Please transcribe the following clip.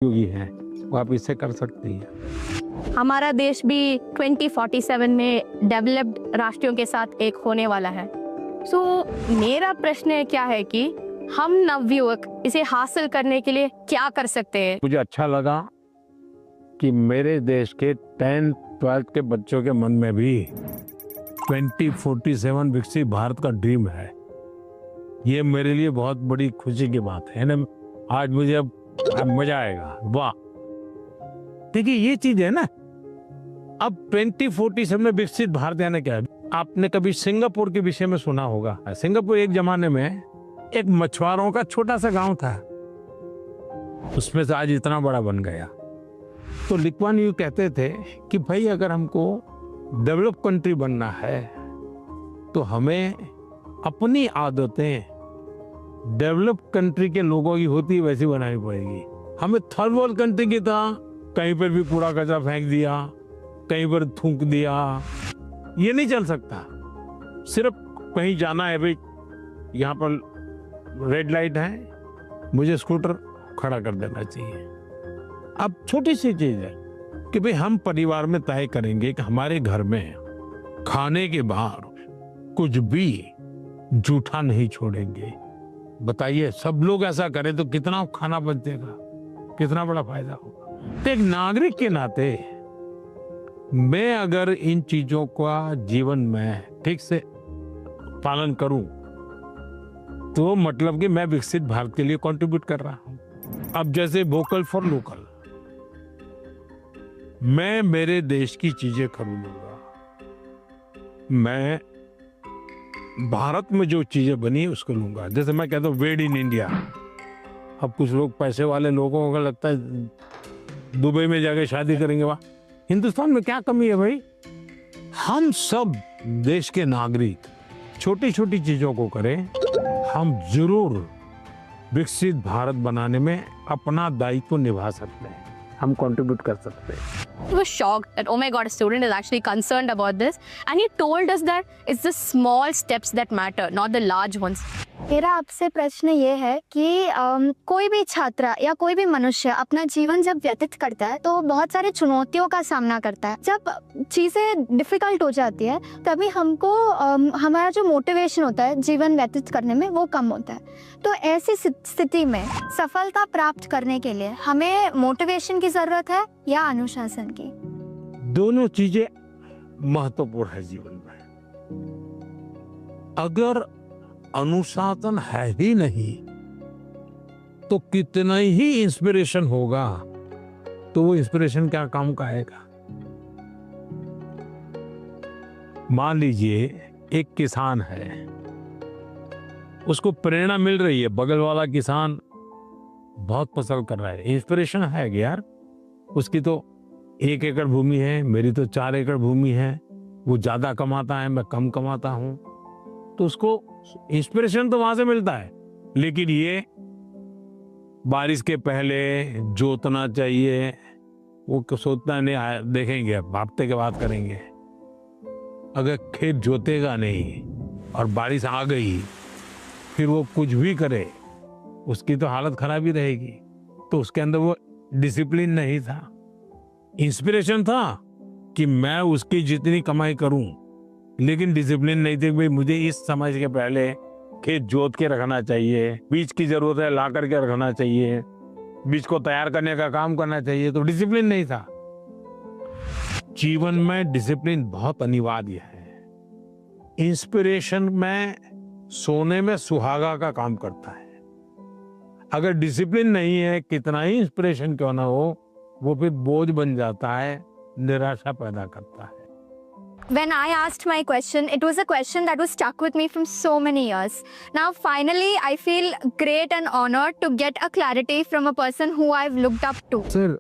योगी हैं, वो आप इससे कर सकती हैं। हमारा देश भी 2047 में डेवलप्ड राष्ट्रों के साथ एक होने वाला है। सो मेरा प्रश्न क्या है कि हम नवयुवक इसे हासिल करने के लिए क्या कर सकते हैं? मुझे अच्छा लगा कि मेरे देश के 10th 12th के बच्चों के मन में भी 2047 विकसित भारत का ड्रीम है। ये मेरे लिए बहुत बड़ी खुशी की बात है ना। आज मुझे अब मजा आएगा। वाह, देखिए ये चीज है ना। अब 2047 में विकसित भारत यानी क्या है? आपने कभी सिंगापुर के विषय में सुना होगा। सिंगापुर एक जमाने में एक मछुआरों का छोटा सा गांव था, उसमें से आज इतना बड़ा बन गया। तो ली कुआन यू कहते थे कि भाई अगर हमको डेवलप कंट्री बनना है तो हमें अपनी आदतें डेवलप कंट्री के लोगों की होती वैसी बनानी पड़ेगी। हमें थर्ड वर्ल्ड कंट्री की तरह कहीं पर भी कूड़ा कचरा फेंक दिया, कहीं पर थूक दिया, ये नहीं चल सकता। सिर्फ कहीं जाना है, भाई यहाँ पर रेड लाइट है, मुझे स्कूटर खड़ा कर देना चाहिए। अब छोटी सी चीज है कि भाई हम परिवार में तय करेंगे कि हमारे घर में खाने के बाहर कुछ भी जूठा नहीं छोड़ेंगे। बताइए, सब लोग ऐसा करें तो कितना खाना बचेगा, कितना बड़ा फायदा होगा। तो एक नागरिक के नाते मैं अगर इन चीजों का जीवन में ठीक से पालन करूं तो मतलब कि मैं विकसित भारत के लिए कंट्रीब्यूट कर रहा हूं। अब जैसे वोकल फॉर लोकल, मैं मेरे देश की चीजें खरीदूंगा। मैं भारत में जो चीजें बनी उसको लूंगा। जैसे मैं कहता हूँ वेड इन इंडिया। अब कुछ लोग, पैसे वाले लोगों को लगता है दुबई में जाके शादी करेंगे। वाह, हिंदुस्तान में क्या कमी है भाई? हम सब देश के नागरिक छोटी छोटी चीजों को करें, हम जरूर विकसित भारत बनाने में अपना दायित्व निभा सकते हैं, हम कंट्रीब्यूट कर सकते हैं। He was shocked that, oh my God, a student is actually concerned about this. And he told us that it's the small steps that matter, not the large ones. मेरा आपसे प्रश्न ये है कि कोई भी छात्र या कोई भी मनुष्य अपना जीवन जब व्यतीत करता है तो बहुत सारी चुनौतियों का सामना करता है। जब चीज़ें डिफ़िकल्ट हो जाती है तभी हमको हमारा जो मोटिवेशन होता है जीवन व्यतीत करने में वो कम होता है। तो ऐसी स्थिति में सफलता प्राप्त करने के लिए हमें मोटिवेशन की ज़रूरत है या अनुशासन की? दोनों चीजें महत्वपूर्ण है जीवन में। अगर अनुशासन है ही नहीं तो कितना ही इंस्पिरेशन होगा तो वो इंस्पिरेशन क्या काम का आएगा? मान लीजिए एक किसान है, उसको प्रेरणा मिल रही है, बगल वाला किसान बहुत फसल कर रहा है, इंस्पिरेशन है कि यार उसकी तो 1 एकड़ भूमि है, मेरी तो 4 एकड़ भूमि है, वो ज्यादा कमाता है, मैं कम कमाता हूं, तो उसको इंस्पिरेशन तो वहां से मिलता है। लेकिन ये बारिश के पहले जोतना चाहिए, वो सोचना नहीं, देखेंगे अब हफ्ते के बाद करेंगे। अगर खेत जोतेगा नहीं और बारिश आ गई फिर वो कुछ भी करे उसकी तो हालत खराब ही रहेगी। तो उसके अंदर वो डिसिप्लिन नहीं था, इंस्पिरेशन था कि मैं उसकी जितनी कमाई करूं, लेकिन डिसिप्लिन नहीं थी। भाई मुझे इस समय के पहले खेत जोत के रखना चाहिए, बीज की जरूरत है ला करके रखना चाहिए, बीज को तैयार करने का काम करना चाहिए, तो डिसिप्लिन नहीं था। जीवन में डिसिप्लिन बहुत अनिवार्य है। इंस्पिरेशन में सोने में सुहागा का काम करता है। अगर डिसिप्लिन नहीं है, कितना ही इंस्पिरेशन क्यों ना हो, वो फिर बोझ बन जाता है, निराशा पैदा करता है। When I asked my question, it was a question that was stuck with me from so many years. Now, finally, I feel great and honored to get a clarity from a person who I've looked up to. Sir,